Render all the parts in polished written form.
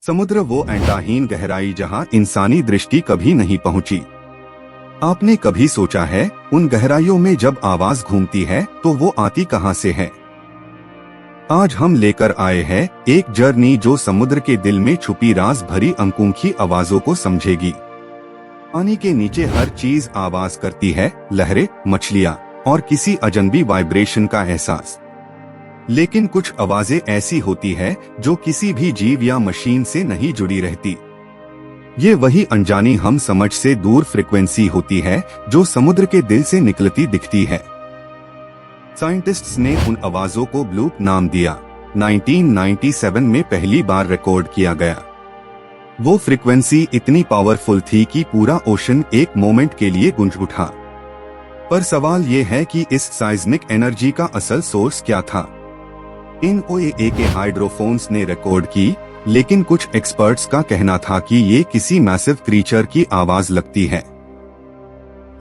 समुद्र वो अंतहीन गहराई जहां इंसानी दृष्टि कभी नहीं पहुंची। आपने कभी सोचा है उन गहराइयों में जब आवाज घूमती है तो वो आती कहां से है? आज हम लेकर आए हैं एक जर्नी जो समुद्र के दिल में छुपी राज भरी अनोखी आवाजों को समझेगी। पानी के नीचे हर चीज आवाज करती है, लहरें, मछलियां और किसी अजनबी वाइब्रेशन का एहसास। लेकिन कुछ आवाजें ऐसी होती है जो किसी भी जीव या मशीन से नहीं जुड़ी रहती। ये वही अनजानी हम समझ से दूर फ्रीक्वेंसी होती है जो समुद्र के दिल से निकलती दिखती है। साइंटिस्ट्स ने उन आवाजों को ब्लूप नाम दिया। 1997 में पहली बार रिकॉर्ड किया गया। वो फ्रीक्वेंसी इतनी पावरफुल थी कि पूरा ओशन एक मोमेंट के लिए गूंज उठा। पर सवाल ये है कि इस साइज्मिक एनर्जी का असल सोर्स क्या था? इन OAA के हाइड्रोफोन्स ने रिकॉर्ड की, लेकिन कुछ एक्सपर्ट्स का कहना था कि ये किसी मैसिव क्रीचर की आवाज लगती है।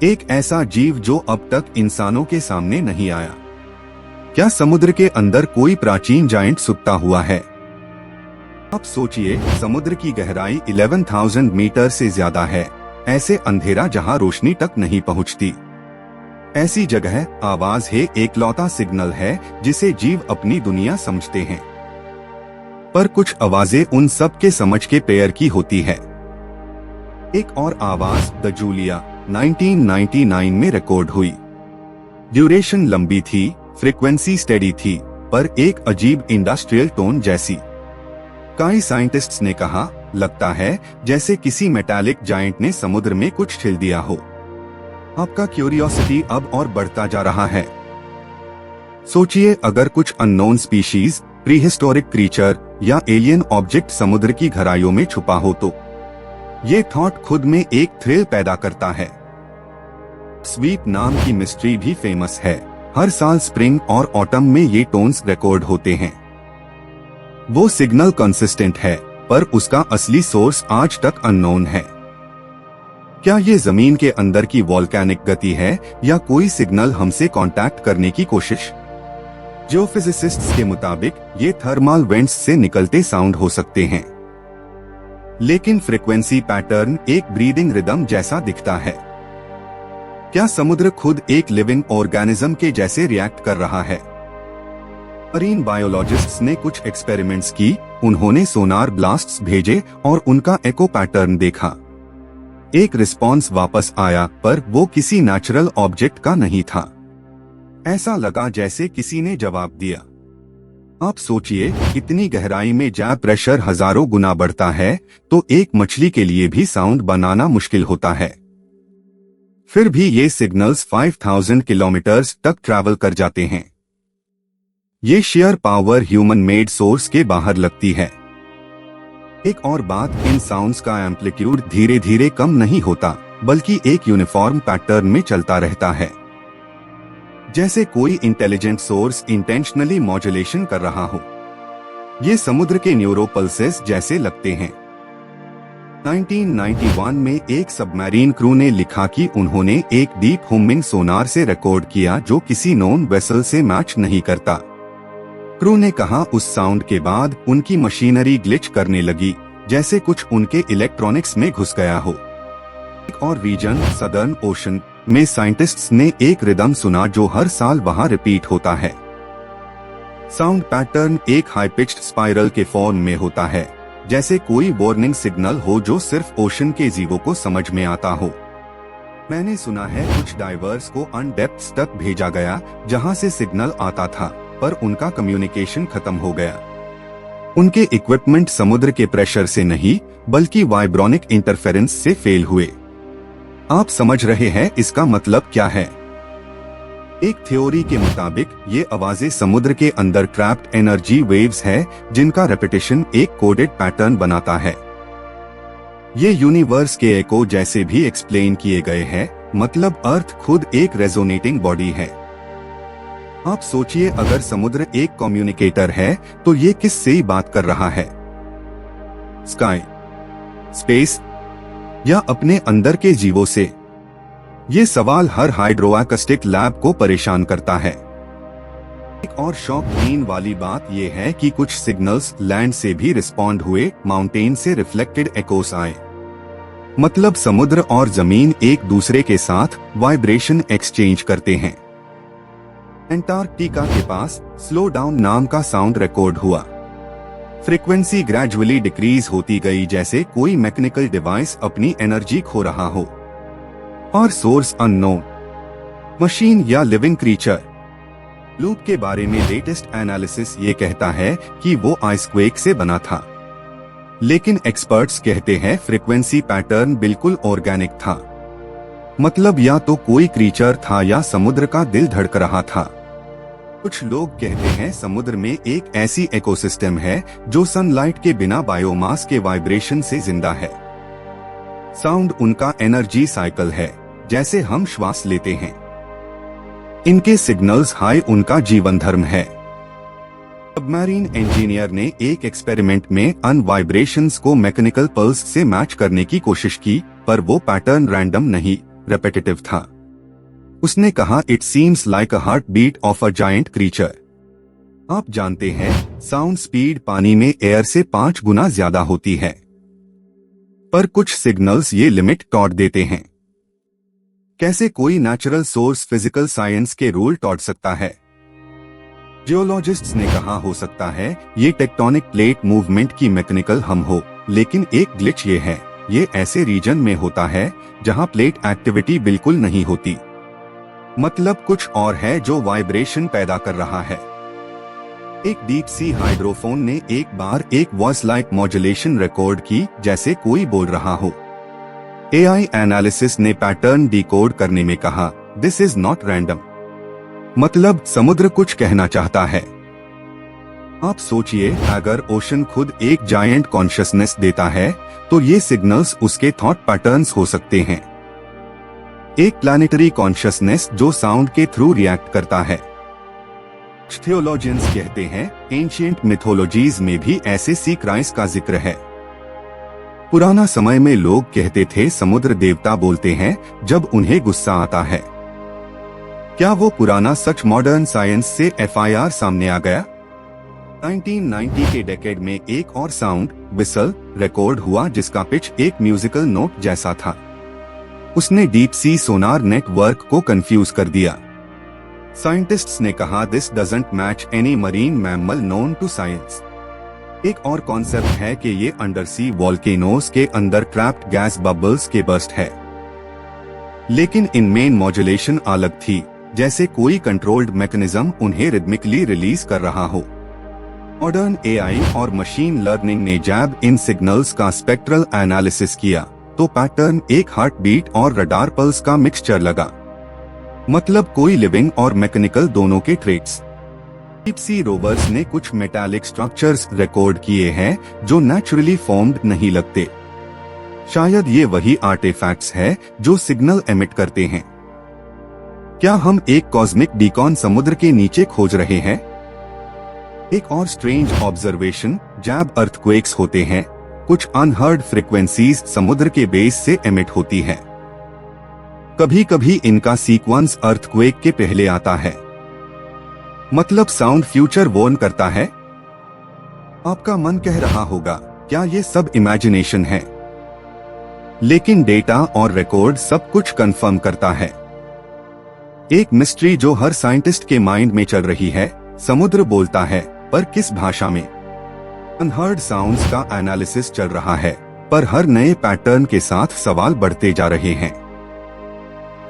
एक ऐसा जीव जो अब तक इंसानों के सामने नहीं आया। क्या समुद्र के अंदर कोई प्राचीन जायंट सुता हुआ है? अब सोचिए, समुद्र की गहराई 11,000 मीटर से ज्यादा है। ऐसे अंधेरा जहां रोशनी तक नहीं पहुंचती। ऐसी जगह आवाज है एकलौता सिग्नल है जिसे जीव अपनी दुनिया समझते हैं। पर कुछ आवाजें उन सब के समझ के पेयर की होती है। एक और आवाज द जूलिया 1999 में रिकॉर्ड हुई। ड्यूरेशन लंबी थी, फ्रीक्वेंसी स्टेडी थी, पर एक अजीब इंडस्ट्रियल टोन जैसी। कई साइंटिस्ट्स ने कहा, लगता है जैसे किसी मेटालिक जायंट ने समुद्र में कुछ छिल दिया हो। आपका क्यूरियोसिटी अब और बढ़ता जा रहा है। सोचिए, अगर कुछ अननोन स्पीशीज, प्रीहिस्टोरिक क्रीचर या एलियन ऑब्जेक्ट समुद्र की गहराइयों में छुपा हो तो? ये थॉट खुद में एक थ्रिल पैदा करता है। स्वीप नाम की मिस्ट्री भी फेमस है। हर साल स्प्रिंग और ऑटम में ये टोन्स रिकॉर्ड होते हैं। वो सिग्नल कंसिस्टेंट है, पर उसका असली सोर्स आज तक अननोन है। क्या ये जमीन के अंदर की वोल्केनिक गति है या कोई सिग्नल हमसे कांटेक्ट करने की कोशिश? जियोफिजिसिस्ट्स के मुताबिक ये थर्मल वेंट्स से निकलते साउंड हो सकते हैं। लेकिन फ्रीक्वेंसी पैटर्न एक ब्रीदिंग रिदम जैसा दिखता है। क्या समुद्र खुद एक लिविंग ऑर्गेनिज्म के जैसे रिएक्ट कर रहा है? मरीन बायोलॉजिस्ट्स ने कुछ एक्सपेरिमेंट्स की। उन्होंने सोनार ब्लास्ट्स भेजे और उनका एको पैटर्न देखा। एक रिस्पॉन्स वापस आया, पर वो किसी नेचुरल ऑब्जेक्ट का नहीं था। ऐसा लगा जैसे किसी ने जवाब दिया। आप सोचिए, इतनी गहराई में जब प्रेशर हजारों गुना बढ़ता है तो एक मछली के लिए भी साउंड बनाना मुश्किल होता है। फिर भी ये सिग्नल्स 5,000 किलोमीटर्स तक ट्रैवल कर जाते हैं। ये share power human made source के बाहर लगती है। एक और बात, इन साउंड्स का एम्पलीट्यूड धीरे धीरे कम नहीं होता, बल्कि एक यूनिफॉर्म पैटर्न में चलता रहता है, जैसे कोई इंटेलिजेंट सोर्स इंटेंशनली मॉड्यूलेशन कर रहा हो। ये समुद्र के न्यूरो पल्सेस जैसे लगते हैं। 1991 में एक सबमरीन क्रू ने लिखा कि उन्होंने एक डीप हुमिंग सोनार से रिकॉर्ड किया जो किसी नोन वेसल से मैच नहीं करता। क्रू ने कहा, उस साउंड के बाद उनकी मशीनरी ग्लिच करने लगी, जैसे कुछ उनके इलेक्ट्रॉनिक्स में घुस गया हो। एक और रीजन, सदर्न ओशन में साइंटिस्ट्स ने एक रिदम सुना जो हर साल वहां रिपीट होता है। साउंड पैटर्न एक हाई पिच्ड स्पाइरल के फॉर्म में होता है, जैसे कोई वार्निंग सिग्नल हो जो सिर्फ ओशन के जीवों को समझ में आता हो। मैंने सुना है कुछ डाइवर्स को अनडेप्थ्स तक भेजा गया जहां से सिग्नल आता था, पर उनका कम्युनिकेशन खत्म हो गया। उनके इक्विपमेंट समुद्र के प्रेशर से नहीं, बल्कि वाइब्रोनिक इंटरफेरेंस से फेल हुए। आप समझ रहे हैं इसका मतलब क्या है? एक थ्योरी के मुताबिक ये आवाजें समुद्र के अंदर ट्रैप्ड एनर्जी वेव्स है, जिनका रेपिटेशन एक कोडेड पैटर्न बनाता है। ये यूनिवर्स के एको जैसे भी एक्सप्लेन किए गए हैं, मतलब अर्थ खुद एक रेजोनेटिंग बॉडी है। आप सोचिए, अगर समुद्र एक कम्युनिकेटर है तो ये किस से बात कर रहा है? स्काई, स्पेस या अपने अंदर के जीवों से? ये सवाल हर हाइड्रोएकोस्टिक लैब को परेशान करता है। एक और शॉकिंग वाली बात यह है कि कुछ सिग्नल्स लैंड से भी रिस्पॉन्ड हुए, माउंटेन से रिफ्लेक्टेड एकोस आए। मतलब समुद्र और जमीन एक दूसरे के साथ वाइब्रेशन एक्सचेंज करते हैं। एंटार्क्टिका के पास स्लो डाउन नाम का साउंड रिकॉर्ड हुआ। फ्रीक्वेंसी ग्रेजुअली डिक्रीज होती गई, जैसे कोई मैकेनिकल डिवाइस अपनी एनर्जी खो रहा हो। और सोर्स अननोन, मशीन या लिविंग क्रीचर। लूप के बारे में लेटेस्ट एनालिसिस ये कहता है कि वो आइसक्वेक से बना था, लेकिन एक्सपर्ट्स कहते हैं फ्रीक्वेंसी पैटर्न बिल्कुल ऑर्गेनिक था। मतलब या तो कोई क्रीचर था या समुद्र का दिल धड़क रहा था। कुछ लोग कहते हैं समुद्र में एक ऐसी इकोसिस्टम है जो सनलाइट के बिना बायोमास के वाइब्रेशन से जिंदा है। साउंड उनका एनर्जी साइकिल है, जैसे हम श्वास लेते हैं। इनके सिग्नल्स हाई उनका जीवन धर्म है। सबमरीन इंजीनियर ने एक एक्सपेरिमेंट में अन वाइब्रेशंस को मैकेनिकल पल्स से मैच करने की कोशिश की, पर वो पैटर्न रैंडम नहीं, रेपिटेटिव था। उसने कहा, it seems like a heart beat of a giant creature. आप जानते हैं साउंड स्पीड पानी में एयर से 5 गुना ज्यादा होती है, पर कुछ सिग्नल्स ये लिमिट तोड़ देते हैं। कैसे कोई नेचुरल सोर्स फिजिकल साइंस के रूल तोड़ सकता है? जियोलॉजिस्ट्स ने कहा हो सकता है ये टेक्टोनिक प्लेट मूवमेंट की मैकेनिकल हम हो, लेकिन एक ग्लिच ये है, ये ऐसे रीजन में होता है जहां प्लेट एक्टिविटी बिल्कुल नहीं होती। मतलब कुछ और है जो वाइब्रेशन पैदा कर रहा है। एक डीप सी हाइड्रोफोन ने एक बार एक वॉइस लाइक मॉड्यूलेशन रिकॉर्ड की, जैसे कोई बोल रहा हो। एआई एनालिसिस ने पैटर्न डिकोड करने में कहा, दिस इज नॉट रैंडम। मतलब समुद्र कुछ कहना चाहता है। आप सोचिए, अगर ओशन खुद एक जायंट कॉन्शियसनेस देता है तो ये सिग्नल्स उसके थॉट पैटर्न्स हो सकते हैं। एक प्लैनेटरी कॉन्शियसनेस जो साउंड के थ्रू रिएक्ट करता है। थियोलॉजियंस कहते हैं एंशिएंट मिथोलॉजीज में भी ऐसे सी क्राइस्ट का जिक्र है। पुराना समय में लोग कहते थे समुद्र देवता बोलते हैं जब उन्हें गुस्सा आता है। क्या वो पुराना सच मॉडर्न साइंस से एफआईआर सामने आ गया? 1990 के डेकेड में एक और साउंड विसल रिकॉर्ड हुआ जिसका पिच एक म्यूजिकल नोट जैसा था। उसने डीप सी सोनार नेटवर्क को कंफ्यूज कर दिया। साइंटिस्ट्स ने कहा, this doesn't match any marine mammal known to science. एक और कॉन्सेप्ट है कि ये अंडर सी वॉल्केनोस के अंदर ट्रैप्ड गैस बबल्स के बर्स्ट है, लेकिन इनमें मॉड्यूलेशन अलग थी, जैसे कोई कंट्रोल्ड मैकेनिज्म उन्हें रिदमिकली रिलीज कर रहा हो। मॉडर्न एआई और मशीन लर्निंग ने जब इन सिग्नल्स का स्पेक्ट्रल एनालिसिस किया तो पैटर्न एक हार्ट बीट और रडार पल्स का मिक्सचर लगा। मतलब कोई लिविंग और मैकेनिकल दोनों के ट्रेट्स। डीप सी रोवर्स ने कुछ मेटालिक स्ट्रक्चर्स रिकॉर्ड किए हैं जो नेचुरली फॉर्म्ड नहीं लगते। शायद ये वही आर्टिफैक्ट्स है जो सिग्नल एमिट करते हैं। क्या हम एक कॉस्मिक बीकॉन समुद्र के नीचे खोज रहे हैं? एक और स्ट्रेंज ऑब्जर्वेशन, जब अर्थक्वेक्स होते हैं कुछ अनहर्ड फ्रीक्वेंसीज समुद्र के बेस से एमिट होती है। कभी कभी इनका सीक्वेंस अर्थक्वेक के पहले आता है। मतलब साउंड फ्यूचर वॉर्न करता है। आपका मन कह रहा होगा, क्या ये सब इमेजिनेशन है? लेकिन डेटा और रिकॉर्ड सब कुछ कंफर्म करता है। एक मिस्ट्री जो हर साइंटिस्ट के माइंड में चल रही है, समुद्र बोलता है, पर किस भाषा में? अनहर्ड साउंड्स का एनालिसिस चल रहा है, पर हर नए पैटर्न के साथ सवाल बढ़ते जा रहे हैं।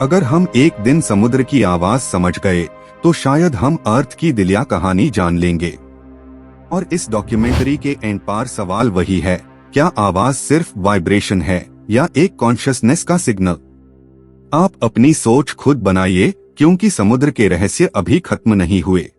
अगर हम एक दिन समुद्र की आवाज समझ गए तो शायद हम अर्थ की दिलिया कहानी जान लेंगे। और इस डॉक्यूमेंट्री के एंड पार सवाल वही है, क्या आवाज सिर्फ वाइब्रेशन है या एक कॉन्शियसनेस का सिग्नल? आप अपनी सोच खुद बनाइए, क्योंकि समुद्र के रहस्य अभी खत्म नहीं हुए।